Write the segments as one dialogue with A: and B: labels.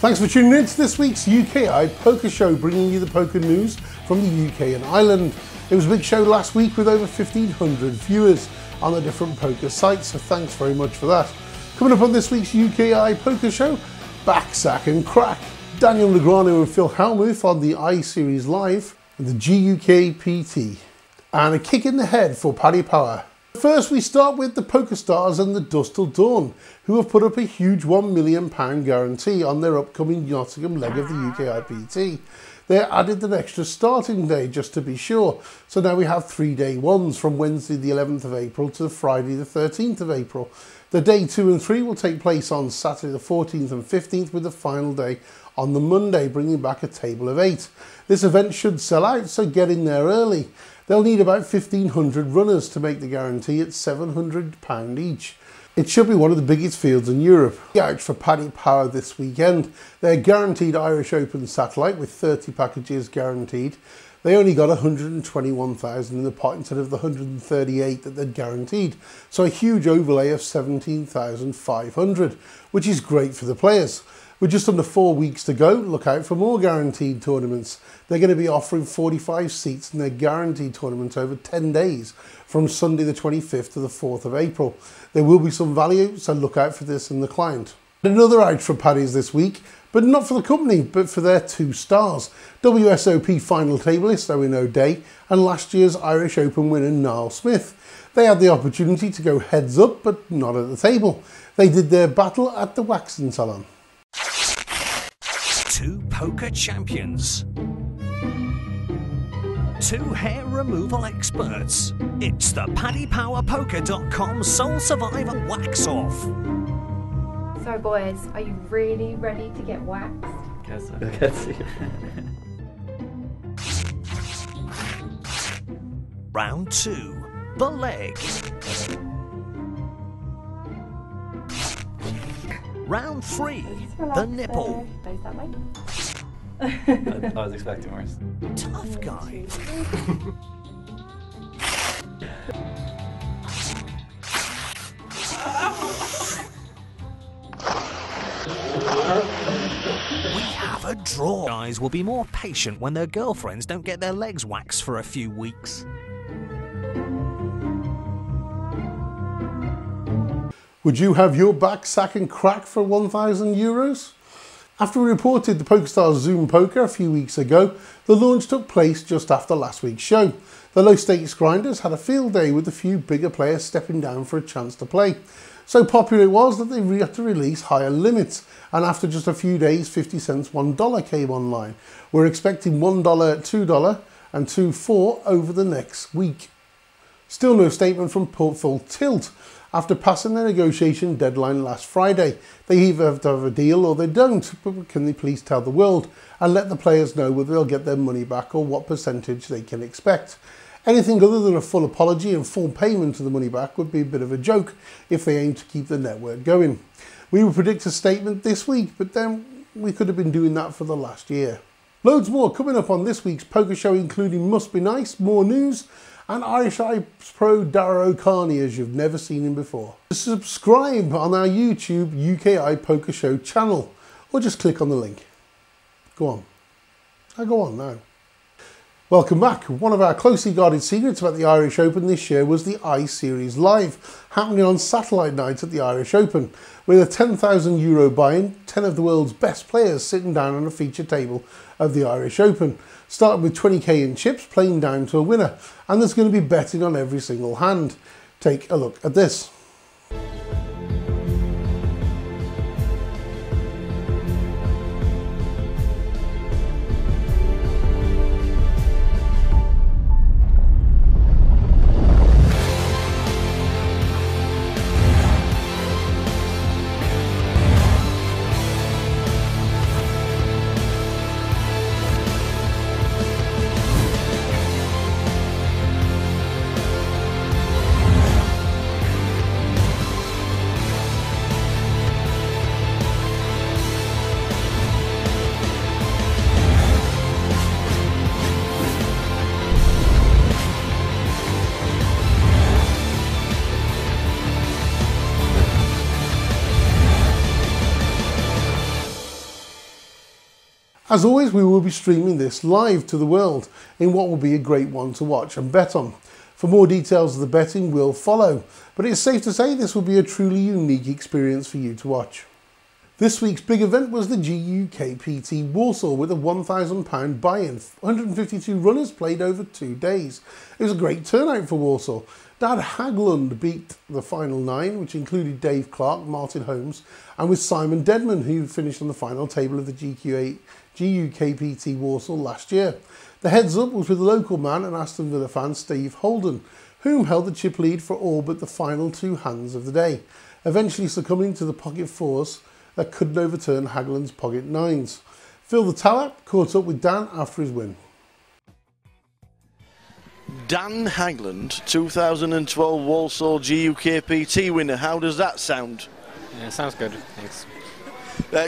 A: Thanks for tuning in to this week's UKI Poker Show, bringing you the poker news from the UK and Ireland. It was a big show last week with over 1,500 viewers on the different poker sites, so thanks very much for that. Coming up on this week's UKI Poker Show, back, sack and crack. Daniel Negreanu and Phil Hellmuth on the I-Series Live and the GUK PT. And a kick in the head for Paddy Power. First, we start with the Poker Stars and the Dusk Till Dawn, who have put up a huge £1 million guarantee on their upcoming Nottingham leg of the UKIPT. They added an extra starting day just to be sure, so now we have 3 day ones from Wednesday the 11th of April to Friday the 13th of April. The day 2 and 3 will take place on Saturday the 14th and 15th, with the final day on the Monday, bringing back a table of 8. This event should sell out, so get in there early. They'll need about 1,500 runners to make the guarantee at £700 each. It should be one of the biggest fields in Europe. Out for Paddy Power this weekend. They're guaranteed Irish Open satellite with 30 packages guaranteed. They only got 121,000 in the pot instead of the 138 that they'd guaranteed. So a huge overlay of 17,500, which is great for the players. With just under 4 weeks to go, look out for more guaranteed tournaments. They're going to be offering 45 seats in their guaranteed tournament over 10 days from Sunday the 25th to the 4th of April. There will be some value, so look out for this in the client. Another out for Paddies this week, but not for the company, but for their 2 stars. WSOP final tableist Owen O'Day and last year's Irish Open winner Niall Smith. They had the opportunity to go heads up, but not at the table. They did their battle at the Waxing Salon.
B: 2 poker champions, 2 hair removal experts. It's the PaddyPowerPoker.com Sole Survivor Wax Off.
C: So boys, are you really ready to get waxed?
D: Guess so.
B: Round 2, the leg. Round 3, the nipple.
C: Face that way.
D: I was expecting worse.
B: Tough guy. We have a draw. Guys will be more patient when their girlfriends don't get their legs waxed for a few weeks.
A: Would you have your back, sack and crack for €1,000? After we reported the PokerStars Zoom Poker a few weeks ago, the launch took place just after last week's show. The low stakes grinders had a field day with a few bigger players stepping down for a chance to play. So popular it was that they had to release higher limits, and after just a few days 50 cents $1 came online. We're expecting $1, $2 and $2.4 over the next week. Still no statement from Full Tilt. After passing their negotiation deadline last Friday, they either have to have a deal or they don't, but can they please tell the world and let the players know whether they'll get their money back or what percentage they can expect. Anything other than a full apology and full payment of the money back would be a bit of a joke if they aim to keep the network going. We would predict a statement this week, but then we could have been doing that for the last year. Loads more coming up on this week's poker show, including Must Be Nice, more news, and Irish Ice Pro Dara O'Carney as you've never seen him before. Subscribe on our YouTube UKI Poker Show channel, or just click on the link. Go on. Now go on now. Welcome back. One of our closely guarded secrets about the Irish Open this year was the I-Series Live, happening on satellite night at the Irish Open, with a €10,000 buy-in, 10 of the world's best players sitting down on a feature table of the Irish Open, starting with 20k in chips, playing down to a winner, and there's going to be betting on every single hand. Take a look at this. As always, we will be streaming this live to the world in what will be a great one to watch and bet on. For more details of the betting will follow, but it's safe to say this will be a truly unique experience for you to watch. This week's big event was the GUKPT Walsall with a £1,000 buy-in. 152 runners played over 2 days. It was a great turnout for Walsall. Dan Haglund beat the final 9, which included Dave Clark, Martin Holmes, and with Simon Dedman, who finished on the final table of the GUKPT Walsall last year. The heads up was with the local man and Aston Villa fan Steve Holden, whom held the chip lead for all but the final 2 hands of the day, eventually succumbing to the pocket 4s that couldn't overturn Haglund's pocket 9s. Phil the Tower caught up with Dan after his win.
E: Dan Haglund, 2012 Walsall GUKPT winner. How does that sound?
F: Yeah, sounds good. Thanks.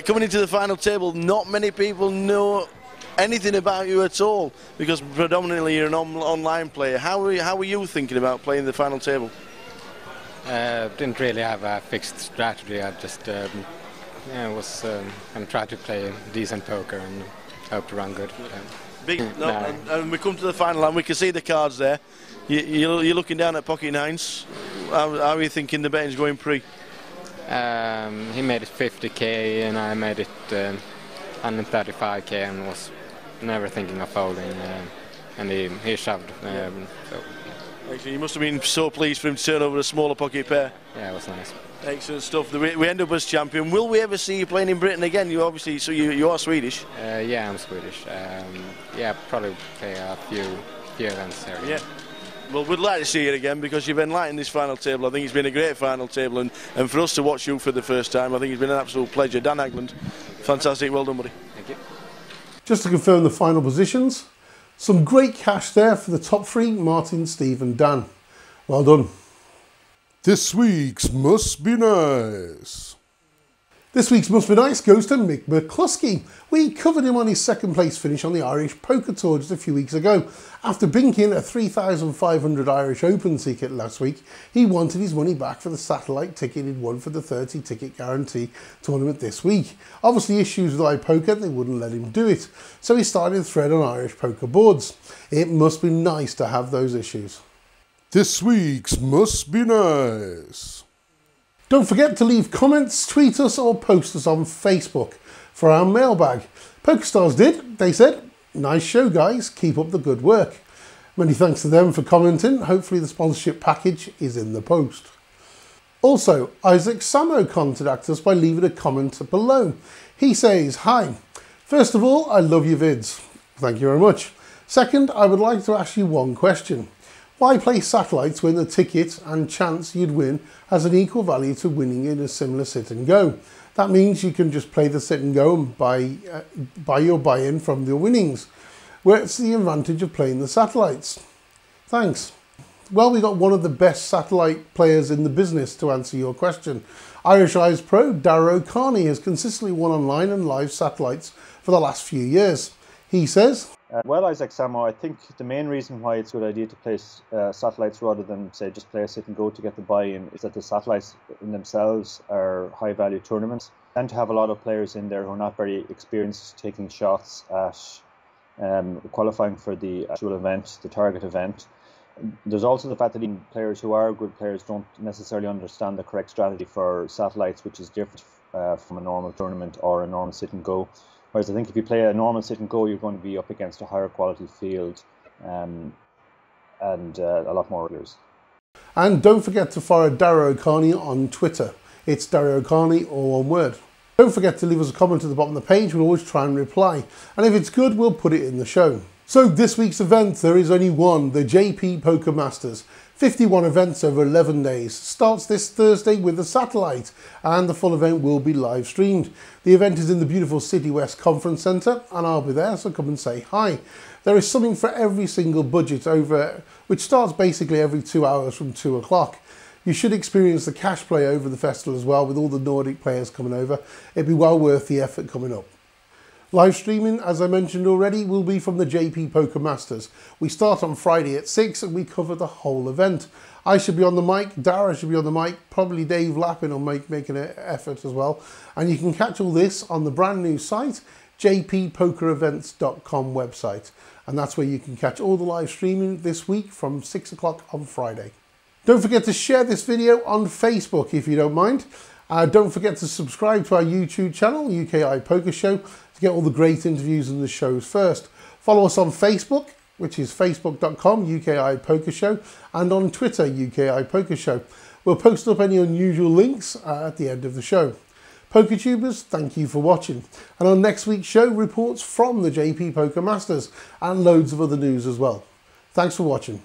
E: Coming into the final table, not many people know anything about you at all because predominantly you're an online player. How were you thinking about playing the final table?
F: Didn't really have a fixed strategy. I just was and tried to play decent poker and hope to run good.
E: And we come to the final and we can see the cards there. You're looking down at pocket 9s. How are you thinking the betting's going pre?
F: He made it 50k and I made it 135k and was never thinking of folding. And he shoved.
E: Actually, you must have been so pleased for him to turn over a smaller pocket pair.
F: Yeah, it was nice.
E: Excellent stuff. We end up as champion. Will we ever see you playing in Britain again? You obviously, so you are Swedish.
F: Yeah, I'm Swedish. Yeah, probably play a few events here.
E: Yeah. Well, we'd like to see it again because you've enlightened this final table. I think it's been a great final table, and for us to watch you for the first time, I think it's been an absolute pleasure. Dan Haglund, fantastic. Well done, buddy.
F: Thank you.
A: Just to confirm the final positions, some great cash there for the top 3, Martin, Steve and Dan. Well done. This week's Must Be Nice. This week's Must Be Nice goes to Mick McCluskey. We covered him on his second place finish on the Irish Poker Tour just a few weeks ago. After binking a 3,500 Irish Open ticket last week, he wanted his money back for the satellite ticket he'd won for the 30 ticket guarantee tournament this week. Obviously issues with iPoker, they wouldn't let him do it. So he started a thread on Irish Poker boards. It must be nice to have those issues. This week's Must Be Nice. Don't forget to leave comments, tweet us or post us on Facebook for our mailbag. PokerStars did. They said, nice show guys, keep up the good work. Many thanks to them for commenting. Hopefully the sponsorship package is in the post. Also, Isaac Samo contacted us by leaving a comment below. He says, hi, first of all, I love your vids. Thank you very much. Second, I would like to ask you one question. Why play satellites when the ticket and chance you'd win has an equal value to winning in a similar sit and go? That means you can just play the sit and go and buy your buy-in from your winnings. Where's the advantage of playing the satellites? Thanks. Well, we got one of the best satellite players in the business to answer your question. Irish Eyes Pro, Darragh O'Carney, has consistently won online and live satellites for the last few years. He says,
G: well, Isaac Samo, I think the main reason why it's a good idea to play satellites rather than, say, just play a sit and go to get the buy-in is that the satellites in themselves are high-value tournaments. And to have a lot of players in there who are not very experienced taking shots at qualifying for the actual event, the target event. There's also the fact that even players who are good players don't necessarily understand the correct strategy for satellites, which is different from a normal tournament or a normal sit and go. Whereas I think if you play a normal sit and go, you're going to be up against a higher quality field and a lot more players.
A: And don't forget to follow Darragh O'Carney on Twitter. It's Darragh O'Carney, all one word. Don't forget to leave us a comment at the bottom of the page. We'll always try and reply. And if it's good, we'll put it in the show. So this week's event, there is only one, the JP Poker Masters. 51 events over 11 days. Starts this Thursday with the satellite and the full event will be live streamed. The event is in the beautiful City West Conference Centre and I'll be there, so come and say hi. There is something for every single budget which starts basically every 2 hours from 2 o'clock. You should experience the cash play over the festival as well with all the Nordic players coming over. It'd be well worth the effort coming up. Live streaming, as I mentioned already, will be from the JP Poker Masters. We start on Friday at 6 and we cover the whole event. I should be on the mic, Darragh should be on the mic, probably Dave Lappin will make an effort as well. And you can catch all this on the brand new site, jppokerevents.com website. And that's where you can catch all the live streaming this week from 6 o'clock on Friday. Don't forget to share this video on Facebook if you don't mind. Don't forget to subscribe to our YouTube channel, UKI Poker Show, to get all the great interviews and the shows first. Follow us on Facebook, which is facebook.com, UKI Poker Show, and on Twitter, UKI Poker Show. We'll post up any unusual links at the end of the show. PokerTubers, thank you for watching. And on next week's show, reports from the JP Poker Masters and loads of other news as well. Thanks for watching.